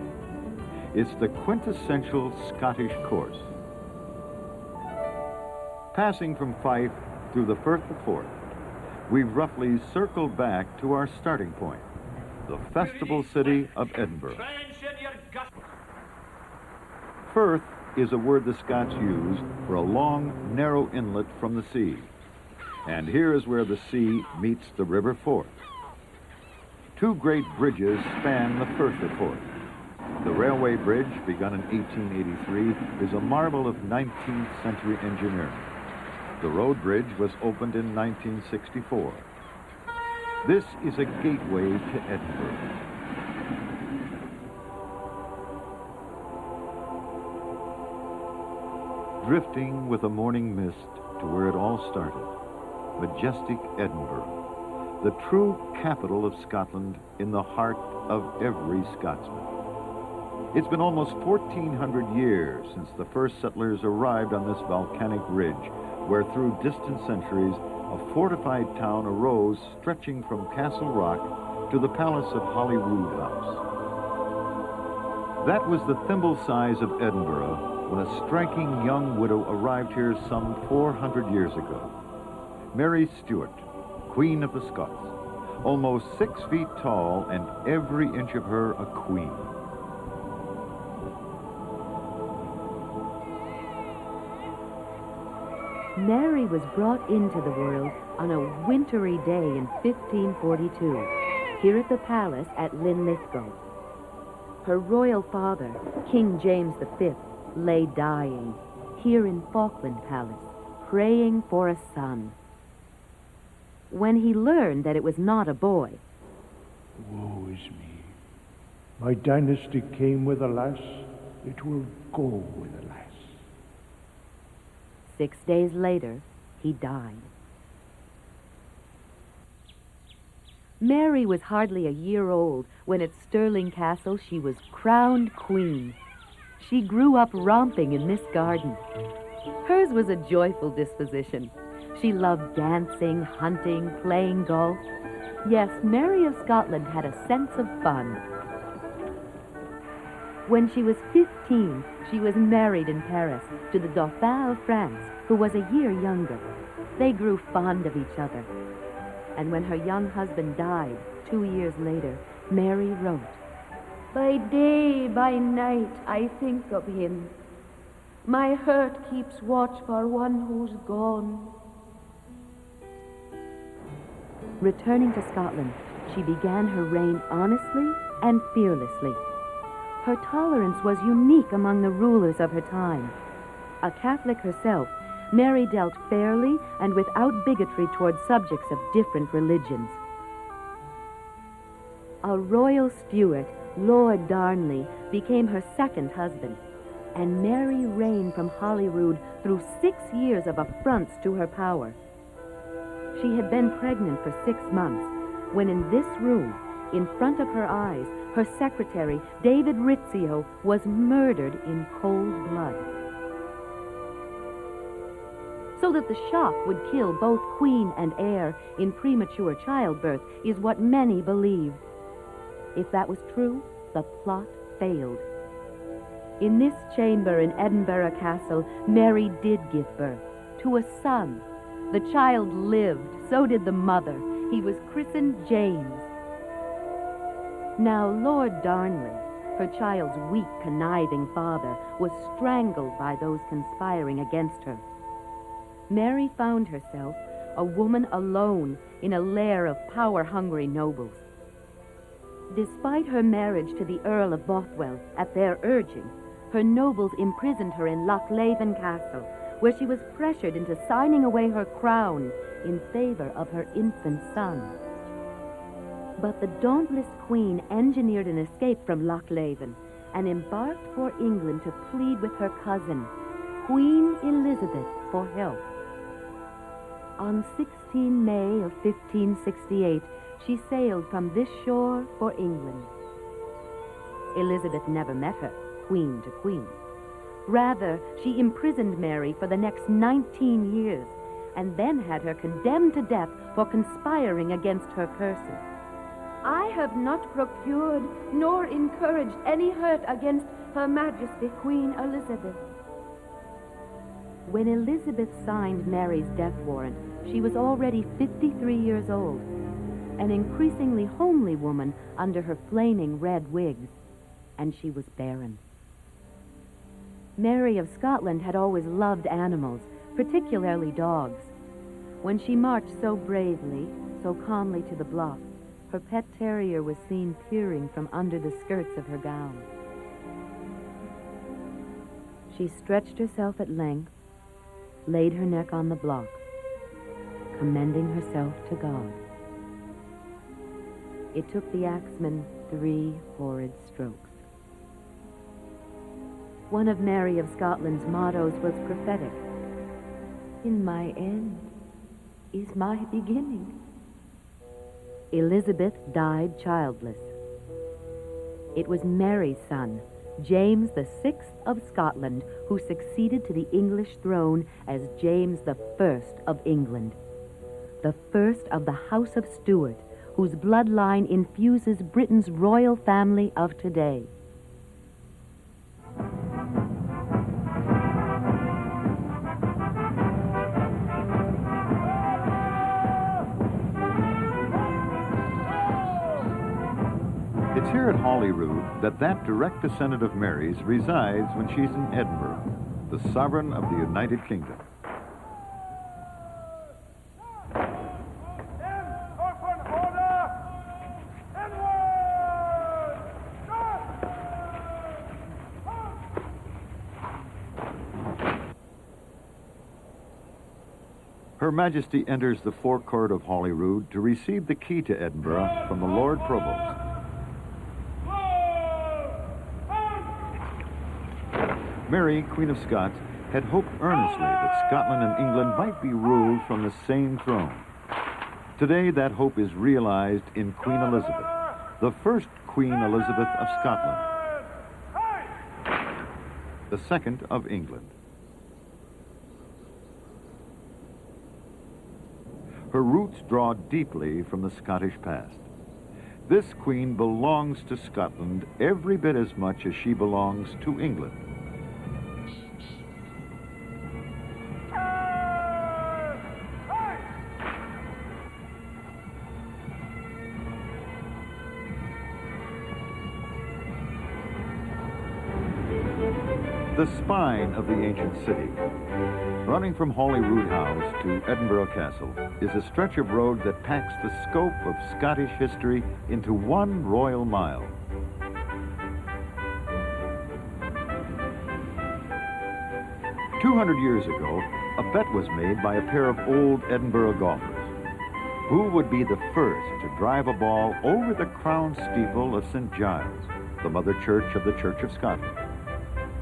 It's the quintessential Scottish course. Passing from Fife through the Firth of Forth, we've roughly circled back to our starting point, the festival city of Edinburgh. Firth is a word the Scots use for a long, narrow inlet from the sea. And here is where the sea meets the River Forth. 2 great bridges span the Firth of Forth. The railway bridge, begun in 1883, is a marvel of 19th century engineering. The road bridge was opened in 1964. This is a gateway to Edinburgh. Drifting with a morning mist to where it all started, majestic Edinburgh, the true capital of Scotland in the heart of every Scotsman. It's been almost 1,400 years since the first settlers arrived on this volcanic ridge, where through distant centuries, a fortified town arose stretching from Castle Rock to the palace of Holyroodhouse. That was the thimble size of Edinburgh when a striking young widow arrived here some 400 years ago. Mary Stuart, Queen of the Scots, almost 6 feet tall and every inch of her a queen. Mary was brought into the world on a wintry day in 1542, here at the palace at Linlithgow. Her royal father, King James V, lay dying here in Falkland Palace, praying for a son. When he learned that it was not a boy, Woe is me. My dynasty came with a lass, it will go with a lass. 6 days later, he died. Mary was hardly a year old when at Stirling Castle she was crowned queen. She grew up romping in this garden. Hers was a joyful disposition. She loved dancing, hunting, playing golf. Yes, Mary of Scotland had a sense of fun. When she was 15, she was married in Paris to the Dauphin of France, who was a year younger. They grew fond of each other. And when her young husband died 2 years later, Mary wrote, By day, by night, I think of him. My heart keeps watch for one who's gone. Returning to Scotland, she began her reign honestly and fearlessly. Her tolerance was unique among the rulers of her time. A Catholic herself, Mary dealt fairly and without bigotry toward subjects of different religions. A royal steward, Lord Darnley, became her second husband, and Mary reigned from Holyrood through 6 years of affronts to her power. She had been pregnant for 6 months when in this room, in front of her eyes, her secretary, David Rizzio, was murdered in cold blood. So that the shock would kill both queen and heir in premature childbirth is what many believed. If that was true, the plot failed. In this chamber in Edinburgh Castle, Mary did give birth to a son. The child lived, so did the mother. He was christened James. Now Lord Darnley, her child's weak, conniving father, was strangled by those conspiring against her. Mary found herself a woman alone in a lair of power-hungry nobles. Despite her marriage to the Earl of Bothwell, at their urging, her nobles imprisoned her in Loch Lomond Castle, where she was pressured into signing away her crown in favor of her infant son. But the dauntless queen engineered an escape from Loch Lomond and embarked for England to plead with her cousin, Queen Elizabeth, for help. On 16 May of 1568, she sailed from this shore for England. Elizabeth never met her, queen to queen. Rather, she imprisoned Mary for the next 19 years and then had her condemned to death for conspiring against her person. I have not procured nor encouraged any hurt against Her Majesty Queen Elizabeth. When Elizabeth signed Mary's death warrant, she was already 53 years old, an increasingly homely woman under her flaming red wigs, and she was barren. Mary of Scotland had always loved animals, particularly dogs. When she marched so bravely, so calmly to the block, her pet terrier was seen peering from under the skirts of her gown. She stretched herself at length, laid her neck on the block, commending herself to God. It took the axeman 3 horrid strokes. One of Mary of Scotland's mottos was prophetic. In my end is my beginning. Elizabeth died childless. It was Mary's son, James VI of Scotland, who succeeded to the English throne as James I of England, the first of the House of Stuart, whose bloodline infuses Britain's royal family of today. It's here at Holyrood that direct descendant of Mary's resides when she's in Edinburgh, the sovereign of the United Kingdom. Her Majesty enters the forecourt of Holyrood to receive the key to Edinburgh from the Lord Provost. Mary, Queen of Scots, had hoped earnestly that Scotland and England might be ruled from the same throne. Today, that hope is realized in Queen Elizabeth, the first Queen Elizabeth of Scotland, the second of England. Her roots draw deeply from the Scottish past. This queen belongs to Scotland every bit as much as she belongs to England. The spine of the ancient city, running from Holyroodhouse to Edinburgh Castle, is a stretch of road that packs the scope of Scottish history into 1 royal mile. "200 years ago, a bet was made by a pair of old Edinburgh golfers. Who would be the first to drive a ball over the crown steeple of St. Giles, the mother church of the Church of Scotland?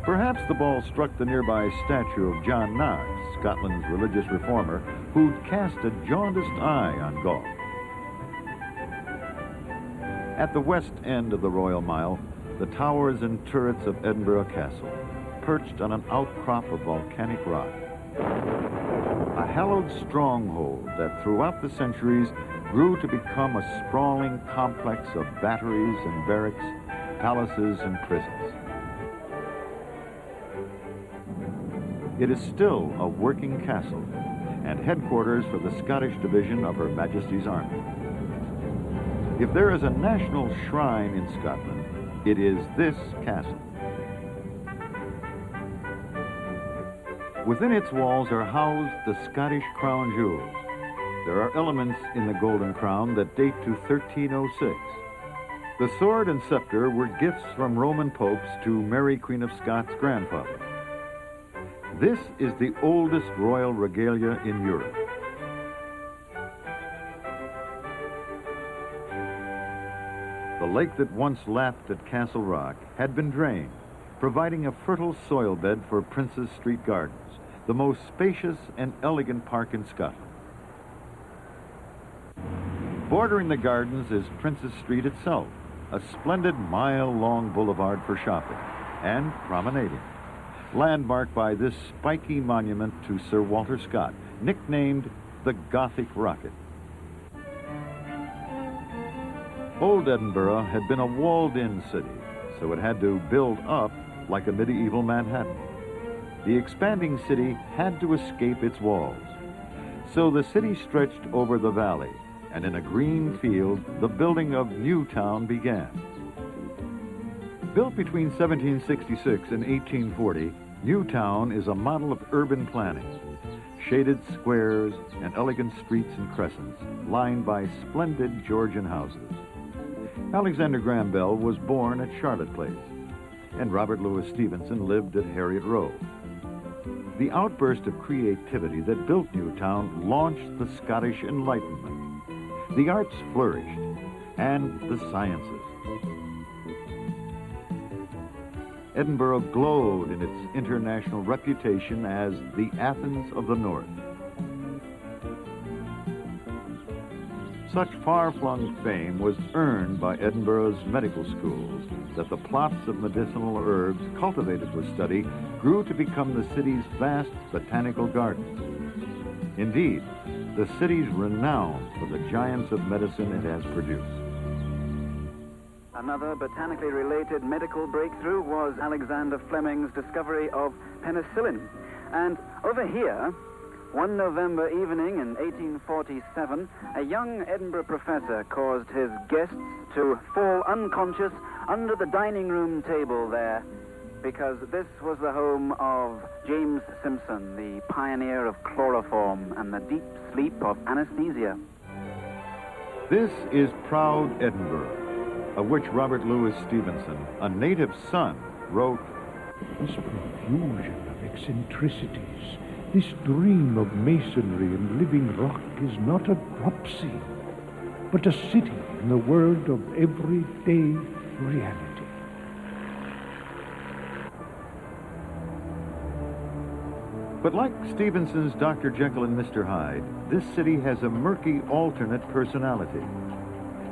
Perhaps the ball struck the nearby statue of John Knox, Scotland's religious reformer, who'd cast a jaundiced eye on golf. At the west end of the Royal Mile, the towers and turrets of Edinburgh Castle, perched on an outcrop of volcanic rock. A hallowed stronghold that throughout the centuries grew to become a sprawling complex of batteries and barracks, palaces and prisons. It is still a working castle and headquarters for the Scottish division of Her Majesty's Army. If there is a national shrine in Scotland, it is this castle. Within its walls are housed the Scottish crown jewels. There are elements in the Golden Crown that date to 1306. The sword and scepter were gifts from Roman popes to Mary, Queen of Scots' grandfather. This is the oldest royal regalia in Europe. The lake that once lapped at Castle Rock had been drained, providing a fertile soil bed for Prince's Street Gardens, the most spacious and elegant park in Scotland. Bordering the gardens is Prince's Street itself, a splendid mile-long boulevard for shopping and promenading, landmarked by this spiky monument to Sir Walter Scott, nicknamed the Gothic Rocket. Old Edinburgh had been a walled-in city, so it had to build up like a medieval Manhattan. The expanding city had to escape its walls. So the city stretched over the valley, and in a green field, the building of New Town began. Built between 1766 and 1840, New Town is a model of urban planning. Shaded squares and elegant streets and crescents, lined by splendid Georgian houses. Alexander Graham Bell was born at Charlotte Place, and Robert Louis Stevenson lived at Harriet Row. The outburst of creativity that built Newtown launched the Scottish Enlightenment. The arts flourished, and the sciences. Edinburgh glowed in its international reputation as the Athens of the North. Such far-flung fame was earned by Edinburgh's medical schools that the plots of medicinal herbs cultivated for study grew to become the city's vast botanical gardens. Indeed, the city's renowned for the giants of medicine it has produced. Another botanically related medical breakthrough was Alexander Fleming's discovery of penicillin. And over here, one November evening in 1847, a young Edinburgh professor caused his guests to fall unconscious under the dining room table there, because this was the home of James Simpson, the pioneer of chloroform and the deep sleep of anesthesia. This is proud Edinburgh, of which Robert Louis Stevenson, a native son, wrote, This profusion of eccentricities, this dream of masonry and living rock is not a dropsy, but a city in the world of everyday reality. But like Stevenson's Dr. Jekyll and Mr. Hyde, this city has a murky alternate personality.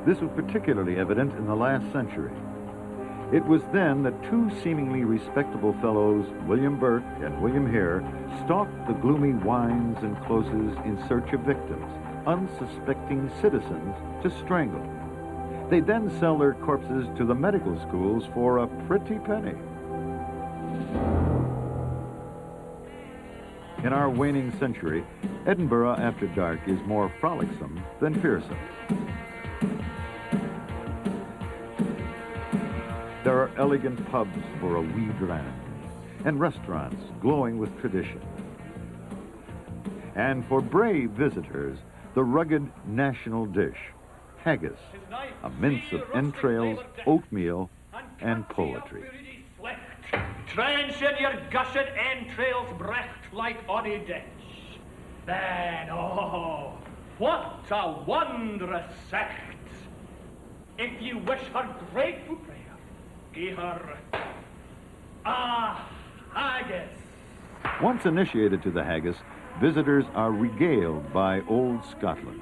This was particularly evident in the last century. It was then that two seemingly respectable fellows, William Burke and William Hare, stalked the gloomy wynds and closes in search of victims, unsuspecting citizens to strangle. They then sell their corpses to the medical schools for a pretty penny. In our waning century, Edinburgh after dark is more frolicsome than fearsome. There are elegant pubs for a wee dram, and restaurants glowing with tradition. And for brave visitors, the rugged national dish, haggis, a mince of entrails, oatmeal, and poetry. Trench in your gushed entrails brecht like oddy ditch. Then, oh, what a wondrous sect! If you wish her grateful prayer, give her a haggis. Once initiated to the haggis, visitors are regaled by Old Scotland.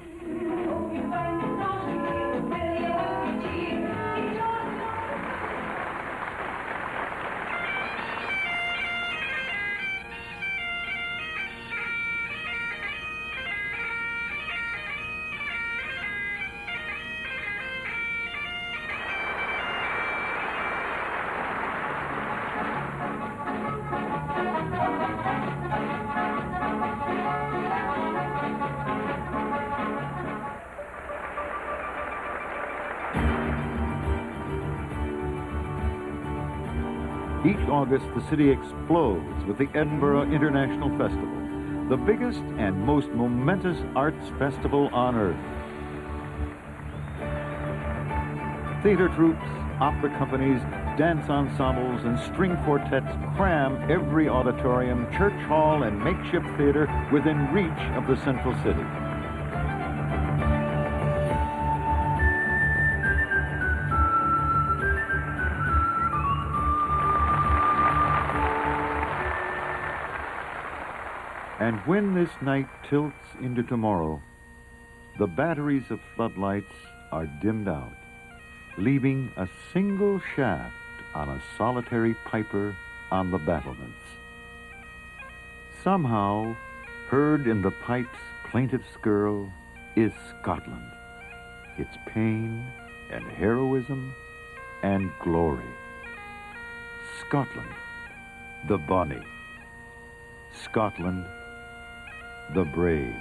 Each August, the city explodes with the Edinburgh International Festival, the biggest and most momentous arts festival on earth. Theater troupes, opera companies, dance ensembles, and string quartets cram every auditorium, church hall, and makeshift theater within reach of the central city. And when this night tilts into tomorrow, the batteries of floodlights are dimmed out, leaving a single shaft on a solitary piper on the battlements. Somehow, heard in the pipe's plaintive skirl is Scotland, its pain and heroism and glory. Scotland, the bonny. Scotland, the brave.